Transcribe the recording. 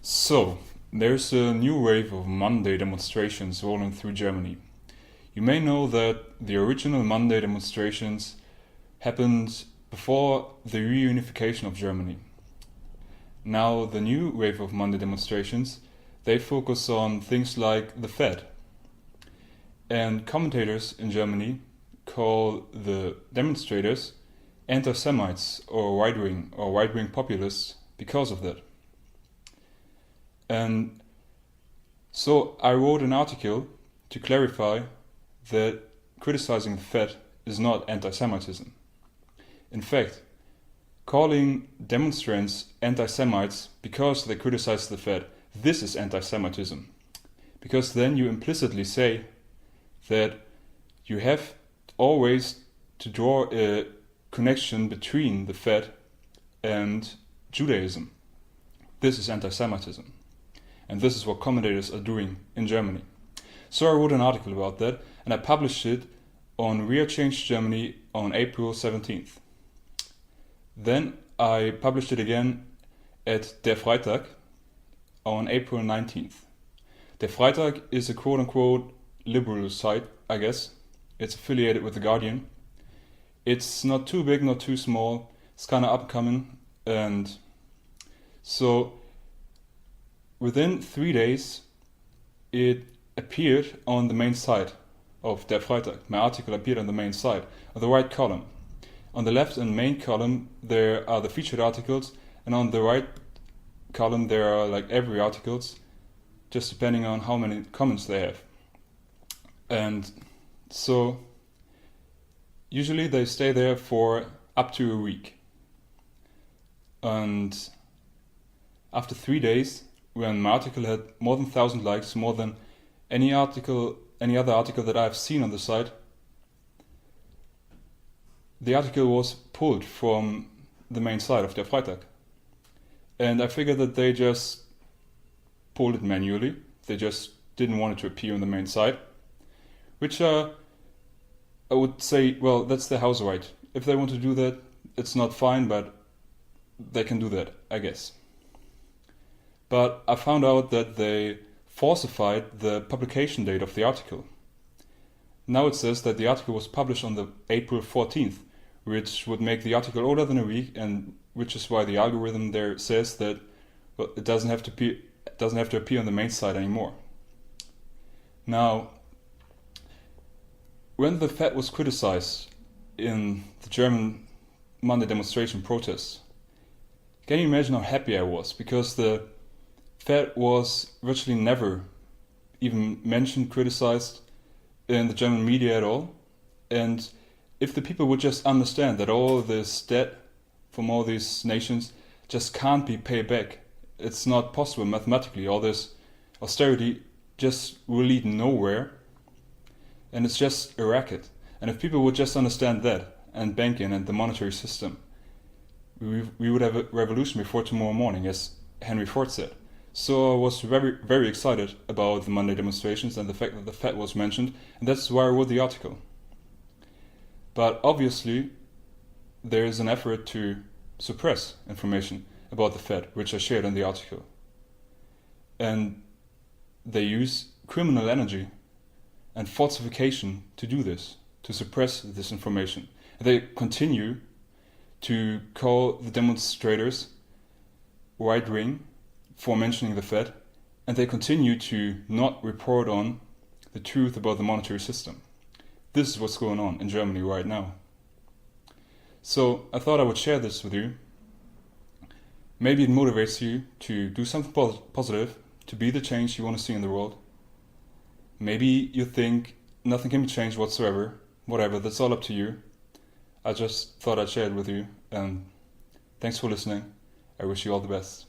So, there's a new wave of Monday demonstrations rolling through Germany. You may know that the original Monday demonstrations happened before the reunification of Germany. Now, the new wave of Monday demonstrations, they focus on things like the Fed. And commentators in Germany call the demonstrators anti-Semites or right-wing populists because of that. And so I wrote an article to clarify that criticizing the Fed is not anti-Semitism. In fact, calling demonstrants anti-Semites because they criticize the Fed, this is anti-Semitism. Because then you implicitly say that you have always to draw a connection between the Fed and Judaism. This is anti-Semitism. And this is what commentators are doing in Germany. So I wrote an article about that, and I published it on We Are Change Germany on April 17th. Then I published it again at Der Freitag on April 19th. Der Freitag is a quote-unquote liberal site, I guess. It's affiliated with The Guardian. It's not too big, not too small. It's kind of upcoming. And so within 3 days, it appeared on the main site of Der Freitag. My article appeared on the main site, on the right column. On the left and main column, there are the featured articles, and on the right column, there are like every articles, just depending on how many comments they have. And so, usually they stay there for up to a week. And after 3 days, when my article had more than 1,000 likes, more than any other article that I've seen on the site, the article was pulled from the main site of Der Freitag. And I figured that they just pulled it manually. They just didn't want it to appear on the main site. Which I would say, well, that's their house right. If they want to do that, it's not fine, but they can do that, I guess. But I found out that they falsified the publication date of the article. Now it says that the article was published on the April 14th, which would make the article older than a week, and which is why the algorithm there says that it doesn't have to appear on the main site anymore. Now, when the Fed was criticized in the German Monday demonstration protests, can you imagine how happy I was? Because the Fed was virtually never even mentioned, criticized in the German media at all. And if the people would just understand that all this debt from all these nations just can't be paid back, it's not possible mathematically, all this austerity just will lead nowhere, and it's just a racket. And if people would just understand that, and banking and the monetary system, we would have a revolution before tomorrow morning, as Henry Ford said. So I was very, very excited about the Monday demonstrations and the fact that the Fed was mentioned, and that's why I wrote the article. But obviously, there is an effort to suppress information about the Fed, which I shared in the article. And they use criminal energy and falsification to do this, to suppress this information. And they continue to call the demonstrators right-wing for mentioning the Fed, and they continue to not report on the truth about the monetary system. This is what's going on in Germany right now. So I thought I would share this with you. Maybe it motivates you to do something positive, to be the change you want to see in the world. Maybe you think nothing can be changed whatsoever. Whatever, that's all up to you. I just thought I'd share it with you, and thanks for listening. I wish you all the best.